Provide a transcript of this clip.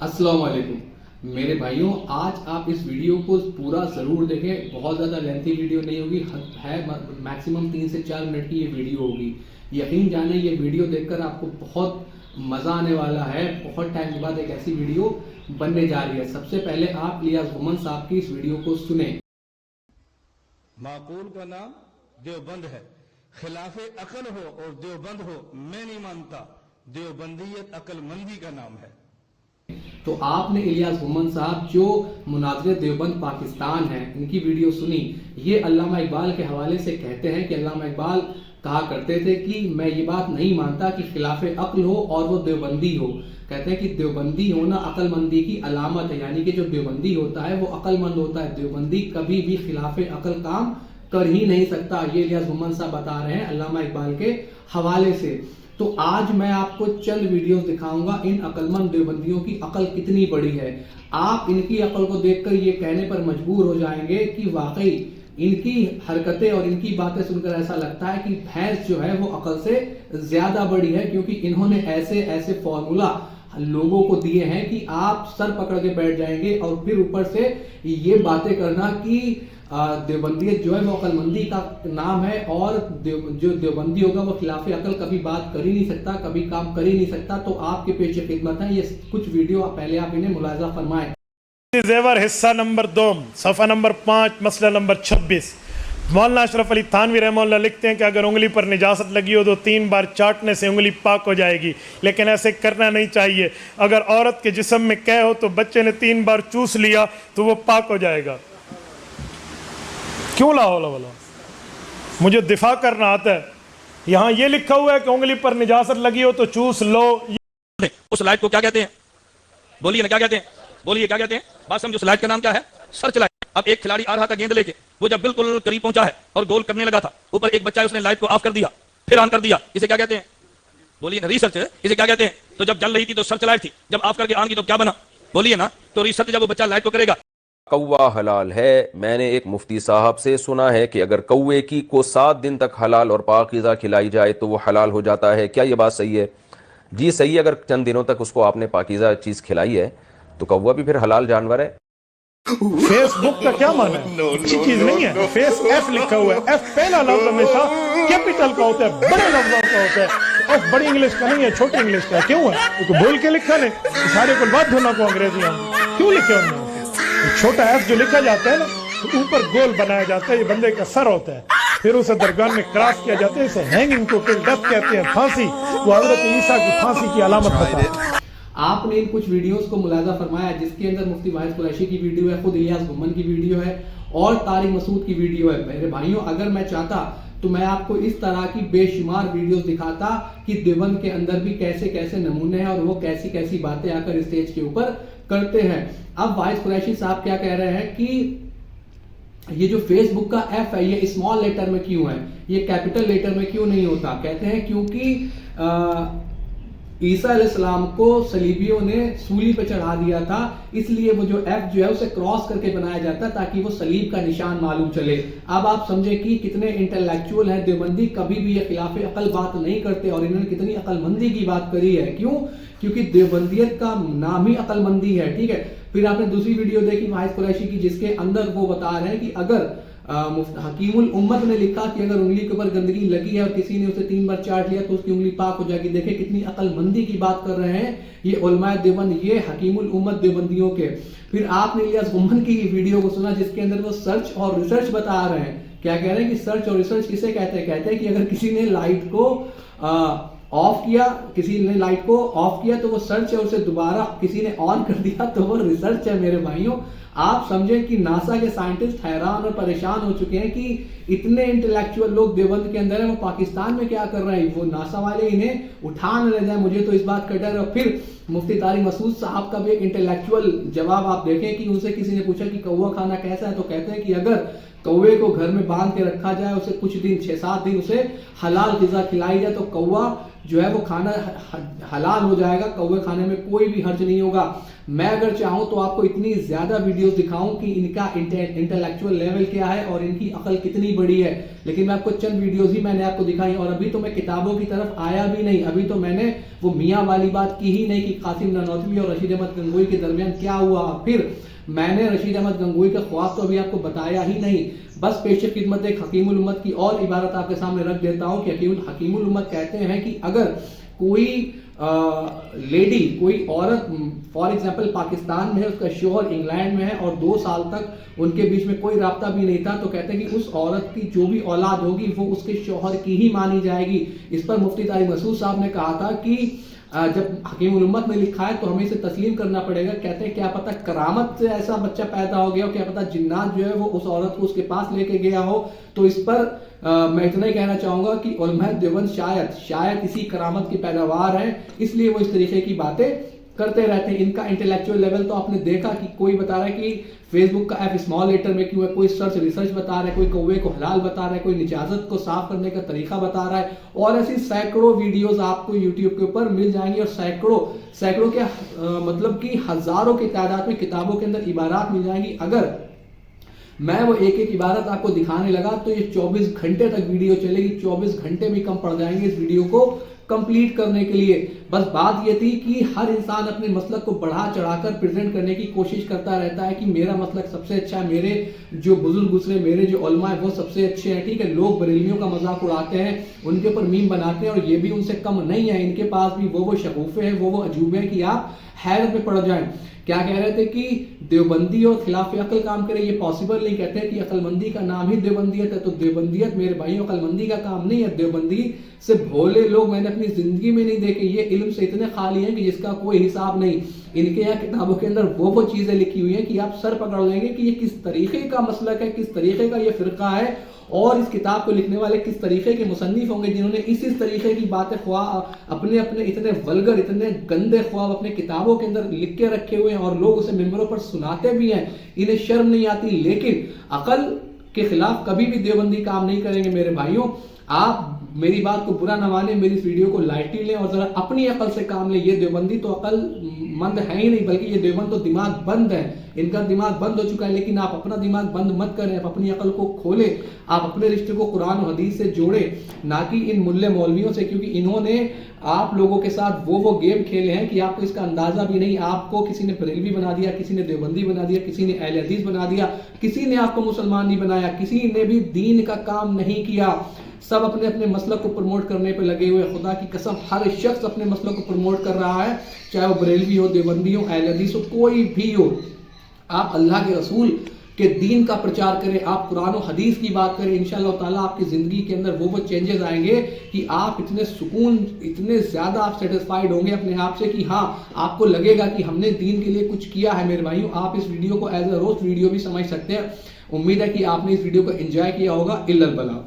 अस्सलाम वालेकुम मेरे भाइयों, आज आप इस वीडियो को पूरा ज़रूर देखें। बहुत ज़्यादा लेंथी वीडियो नहीं होगी, है मैक्सिमम 3 से 4 मिनट की ये वीडियो होगी। यकीन जाने ये वीडियो देखकर आपको बहुत मज़ा आने वाला है। बहुत टाइम के बाद एक ऐसी वीडियो बनने जा रही है। सबसे पहले आप इलियास घुमन साहब की इस वीडियो को सुने। माकूल का नाम देवबंद है। खिलाफे अकल हो और देवबंद हो, मैं नहीं मानता। देवबंदियत अकलमंदी का नाम है। तो आपने इलियास घुमन साहब जो मुनाज़िर देवबंद पाकिस्तान है, इनकी वीडियो सुनी। ये अल्लामा इकबाल के हवाले से कहते हैं कि अल्लामा इकबाल कहा करते थे कि मैं ये बात नहीं मानता कि खिलाफे अक्ल हो और वो देवबंदी हो। कहते हैं कि देवबंदी होना अक्लमंदी की अलामत है, यानी कि जो देवबंदी होता है वो अक्लमंद होता है। देवबंदी कभी भी खिलाफे अक्ल काम कर ही नहीं सकता। ये इलियास घुमन साहब बता रहे हैं अल्लामा इकबाल के हवाले से। तो आज मैं आपको चंद वीडियोस दिखाऊंगा इन अक्लमंद देवबंदियों की अकल कितनी बड़ी है। आप इनकी अकल को देखकर ये कहने पर मजबूर हो जाएंगे कि वाकई इनकी हरकतें और इनकी बातें सुनकर ऐसा लगता है कि भैंस जो है वो अकल से ज्यादा बड़ी है, क्योंकि इन्होंने ऐसे ऐसे फॉर्मूला लोगों को दिए हैं कि आप सर पकड़ के बैठ जाएंगे। और फिर ऊपर से ये बातें करना कि देवबंदियत जो है वो अक्लमंदी का नाम है और जो देवबंदी होगा वो खिलाफे अकल कभी बात कर ही नहीं सकता, कभी काम कर ही नहीं सकता। तो आपके पेश खिदमत है ये कुछ वीडियो, पहले आप इन्हें मुलाजा फरमाएं। ज़ेवर हिस्सा नंबर 2 सफ़ा नंबर 5 मसला नंबर 26। मौलाना अशरफ अली थानवी रहमतुल्लाह लिखते हैं कि अगर उंगली पर निजासत लगी हो तो 3 बार चाटने से उंगली पाक हो जाएगी, लेकिन ऐसे करना नहीं चाहिए। अगर औरत के जिस्म में कै हो तो बच्चे ने 3 बार चूस लिया तो वो पाक हो जाएगा। क्यों लाहौल वाला, मुझे दिफा करना आता है। यहाँ ये लिखा हुआ है कि उंगली पर निजासत लगी हो तो चूस लो। उस लाइट को क्या कहते हैं? बोलिए ना, क्या कहते हैं? बोलिए क्या कहते हैं? बात समझो। उस लाइट का नाम क्या है? Search light. अब एक खिलाड़ी आ रहा था गेंद लेके, वो जब बिल्कुल करीब पहुंचा है और गोल करने लगा था, ऊपर एक बच्चा है, उसने लाइट को ऑफ कर दिया, फिर ऑन कर दिया। इसे क्या कहते हैं? बोलिए ना, रिसर्च। इसे क्या कहते हैं? तो जब जल रही थी तो सर्च लाइट थी, जब ऑफ करके ऑन की तो क्या बना? बोलिए ना। तो रिसर्च जब वो बच्चा लाइट को करेगा। कौवा हलाल है। मैंने एक मुफ्ती साहब से सुना है कि अगर कौवे की को 7 दिन तक हलाल और पाकीज़ा खिलाई जाए तो वो हलाल हो जाता है। क्या ये बात सही है? जी सही है। अगर चंद दिनों तक उसको आपने पाकीज़ा चीज़ खिलाई है तो कौवा भी फिर हलाल जानवर है। फेसबुक का क्या माना है? अच्छी चीज नहीं है। फेस एफ लिखा हुआ है। एफ पहला लफ्ज हमेशा कैपिटल का होता है, बड़े लफ्जों का होता है। एफ बड़ी इंग्लिश का नहीं है, छोटी इंग्लिश का है। क्यों है? तो बोल के लिखा नहीं, सारे को बात धोना को अंग्रेजी क्यों लिखे उन्होंने? छोटा एफ जो लिखा जाता है ना, तो ऊपर गोल बनाया जाता है, ये बंदे का सर होता है, फिर उसे दरगाह में क्रॉस किया जाता है। इसे हैंगिंग को डेथ कहते हैं, फांसी। वो हजरत ईसा की फांसी की अलामत बताता है। आपने इन कुछ वीडियोस को मुलाजा फरमाया जिसके अंदर मुफ्ती वाहिद कुरैशी की वीडियो है, खुद इलियास घुमन की वीडियो है और तारिक मसूद की वीडियो है। मेरे भाइयों, अगर मैं चाहता तो मैं आपको इस तरह की बेशुमार वीडियोस दिखाता कि देवबंद के अंदर भी कैसे कैसे नमूने हैं और वो कैसी कैसी बातें आकर स्टेज के ऊपर करते हैं। अब वाहिद कुरैशी साहब क्या कह रहे हैं कि ये जो फेसबुक का एफ है ये स्मॉल लेटर में क्यों है, ये कैपिटल लेटर में क्यों नहीं होता? कहते हैं क्योंकि ईसा अलैहिस्सलाम को सलीबियों ने सूली पे चढ़ा दिया था, इसलिए वो जो एफ जो है उसे क्रॉस करके बनाया जाता है ताकि वो सलीब का निशान मालूम चले। अब आप समझे कि कितने इंटेलेक्चुअल हैं देवबंदी, कभी भी ये खिलाफे अकल बात नहीं करते और इन्होंने कितनी अकलमंदी की बात करी है। क्यों? क्योंकि देवबंदियत का नाम ही अकलमंदी है। ठीक है। फिर आपने दूसरी वीडियो देखी वाहिद कुरैशी की जिसके अंदर वो बता रहे हैं कि अगर हकीमुल उम्मत ने लिखा कि अगर उंगली के ऊपर गंदगी लगी है और किसी ने उसे 3 बार चाट लिया तो उसकी उंगली पाक हो जाएगी। देखें कितनी अकलमंदी की बात कर रहे हैं ये उलमाए देवबंद, ये हकीमुल उम्मत देवबंदियों के। फिर आपने इलियास घुमन की वीडियो को सुना जिसके अंदर वो सर्च और रिसर्च बता रहे हैं। क्या कह रहे हैं कि सर्च और रिसर्च किसे कहते हैं? कहते हैं कि अगर किसी ने लाइट को ऑफ किया, किसी ने लाइट को ऑफ किया तो वो सर्च है, उसे दोबारा किसी ने ऑन कर दिया तो वो रिसर्च है। मेरे भाइयों, आप समझें कि नासा के साइंटिस्ट हैरान और परेशान हो चुके हैं कि इतने इंटेलेक्चुअल लोग देवबंद के अंदर हैं, वो पाकिस्तान में क्या कर रहे हैं? वो नासा वाले इन्हें उठा न ले जाए, मुझे तो इस बात का डर है। और फिर मुफ्ती तारिक मसूद साहब का भी एक इंटेलेक्चुअल जवाब आप देखें कि उनसे किसी ने पूछा कि कौवा खाना कैसा है, तो कहते हैं कि अगर कौवे को घर में बांध के रखा जाए, उसे कुछ दिन 6-7 दिन उसे हलाल ग़िज़ा खिलाई जाए तो कौवा जो है वो खाना हलाल हो जाएगा, कौवे खाने में कोई भी हर्ज नहीं होगा। میں اگر چاہوں تو آپ کو اتنی زیادہ ویڈیوز دکھاؤں کہ ان کا انٹلیکچوئل لیول کیا ہے اور ان کی عقل کتنی بڑی ہے، لیکن میں آپ کو چند ویڈیوز ہی میں نے آپ کو دکھائی، اور ابھی تو میں کتابوں کی طرف آیا بھی نہیں، ابھی تو میں نے وہ میاں والی بات کی ہی نہیں کہ قاسم نانوتوی اور رشید احمد گنگوئی کے درمیان کیا ہوا، پھر میں نے رشید احمد گنگوئی کا خواب تو ابھی آپ کو بتایا ہی نہیں۔ بس پیش خدمت ایک حکیم الامت کی اور عبارت آپ کے سامنے رکھ دیتا ہوں کہ حکیم الامت کہتے ہیں کہ اگر کوئی لیڈی، کوئی عورت فار ایگزامپل پاکستان میں ہے، اس کا شوہر انگلینڈ میں ہے اور 2 سال تک ان کے بیچ میں کوئی رابطہ بھی نہیں تھا، تو کہتے ہیں کہ اس عورت کی جو بھی اولاد ہوگی وہ اس کے شوہر کی ہی مانی جائے گی۔ اس پر مفتی طارق مسعود صاحب نے کہا تھا کہ جب حکیم الامت نے لکھا ہے تو ہمیں اسے تسلیم کرنا پڑے گا، کہتے ہیں کیا پتہ کرامت سے ایسا بچہ پیدا ہو گیا ہو، کیا پتہ جنات جو ہے وہ اس عورت کو اس کے پاس لے کے گیا ہو۔ تو اس پر میں اتنا ہی کہنا چاہوں گا کہ علماء دیوبند شاید اسی کرامت کی پیداوار ہیں، اس لیے وہ اس طریقے کی باتیں کرتے رہتے ہیں۔ ان کا انٹلیکچوئل لیول تو آپ نے دیکھا کہ کوئی بتا رہا ہے کہ فیس بک کا ایف اسمال لیٹر میں کیوں ہے، کوئی ریسرچ بتا رہا ہے، کوئی کوے کو حلال بتا رہا ہے، کوئی نجازت کو صاف کرنے کا طریقہ بتا رہا ہے، اور ایسی سینکڑوں ویڈیوز آپ کو یوٹیوب کے اوپر مل جائیں گی، اور سینکڑوں کے مطلب کہ ہزاروں کی تعداد میں کتابوں کے اندر عبارات مل جائیں گی۔ اگر میں وہ ایک عبارت آپ کو دکھانے لگا تو یہ 24 گھنٹے تک ویڈیو چلے گی، 24 گھنٹے بھی کم پڑ جائیں گے اس ویڈیو کو کمپلیٹ کرنے کے لیے۔ بس بات یہ تھی کہ ہر انسان اپنے مسلک کو بڑھا چڑھا کر پریزنٹ کرنے کی کوشش کرتا رہتا ہے کہ میرا مسلک سب سے اچھا ہے، میرے جو بزرگ گزرے، میرے جو علماء ہیں وہ سب سے اچھے ہیں، ٹھیک ہے۔ لوگ بریلویوں کا مذاق اڑاتے ہیں، ان کے اوپر میم بناتے ہیں، اور یہ بھی ان سے کم نہیں ہے، ان کے پاس بھی وہ شگوفے ہیں، وہ عجوبے ہیں کہ آپ حیرت میں پڑ جائیں۔ کیا کہہ رہے تھے کہ دیوبندی اور خلاف عقل کام کرے، یہ پاسبل نہیں، کہتے ہیں کہ عقل مندی کا نام ہی دیوبندیت ہے۔ تو دیوبندیت میرے بھائیوں عقل مندی کا کام نہیں ہے، دیوبندی سے بھولے لوگ میں نے اپنی زندگی میں نہیں دیکھے، یہ علم سے اتنے خالی ہیں کہ جس کا کوئی حساب نہیں۔ ان کے یہاں کتابوں کے اندر وہ چیزیں لکھی ہوئی ہیں کہ آپ سر پکڑ لیں گے کہ یہ کس طریقے کا مسلک ہے، کس طریقے کا یہ فرقہ ہے، اور اس کتاب کو لکھنے والے کس طریقے کے مصنف ہوں گے جنہوں نے اس طریقے کی باتیں خواہ اپنے اتنے ولگر، اتنے گندے خواب اپنے کتابوں کے اندر لکھ کے رکھے ہوئے ہیں، اور لوگ اسے ممبروں پر سناتے بھی ہیں، انہیں شرم نہیں آتی۔ لیکن عقل کے خلاف کبھی بھی دیوبندی کام نہیں کریں گے میرے بھائیوں۔ آپ میری بات کو برا نہ مانیں، میری اس ویڈیو کو لائٹلی لیں اور ذرا اپنی عقل سے کام لیں۔ یہ دیوبندی تو عقل مند ہے ہی نہیں، بلکہ یہ دیوبند تو دماغ بند ہے، ان کا دماغ بند ہو چکا ہے۔ لیکن آپ اپنا دماغ بند مت کریں، آپ اپنی عقل کو کھولیں، آپ اپنے رشتے کو قرآن و حدیث سے جوڑیں، نہ کہ ان ملے مولویوں سے، کیونکہ انہوں نے آپ لوگوں کے ساتھ وہ گیم کھیلے ہیں کہ آپ کو اس کا اندازہ بھی نہیں۔ آپ کو کسی نے بریلوی بنا دیا، کسی نے دیوبندی بنا دیا، کسی نے اہل حدیث بنا دیا، کسی نے آپ کو مسلمان نہیں بنایا، کسی نے بھی دین کا کام نہیں کیا۔ سب اپنے اپنے مسلک کو پروموٹ کرنے پہ لگے ہوئے۔ خدا کی قسم ہر شخص اپنے مسلک کو پروموٹ کر رہا ہے، چاہے وہ بریلوی ہو، دیوبندی ہو، اہل حدیث ہو، کوئی بھی ہو۔ آپ اللہ کے رسول کے دین کا پرچار کریں، آپ قرآن و حدیث کی بات کریں، انشاءاللہ تعالیٰ آپ کی زندگی کے اندر وہ چینجز آئیں گے کہ آپ اتنے سکون، اتنے زیادہ آپ سیٹسفائیڈ ہوں گے اپنے آپ سے کہ ہاں آپ کو لگے گا کہ ہم نے دین کے لیے کچھ کیا ہے۔ میرے بھائیوں، آپ اس ویڈیو کو ایز اے روسٹ ویڈیو بھی سمجھ سکتے ہیں۔ امید ہے کہ آپ نے اس ویڈیو کو انجوائے کیا ہوگا۔ الا البلاغ۔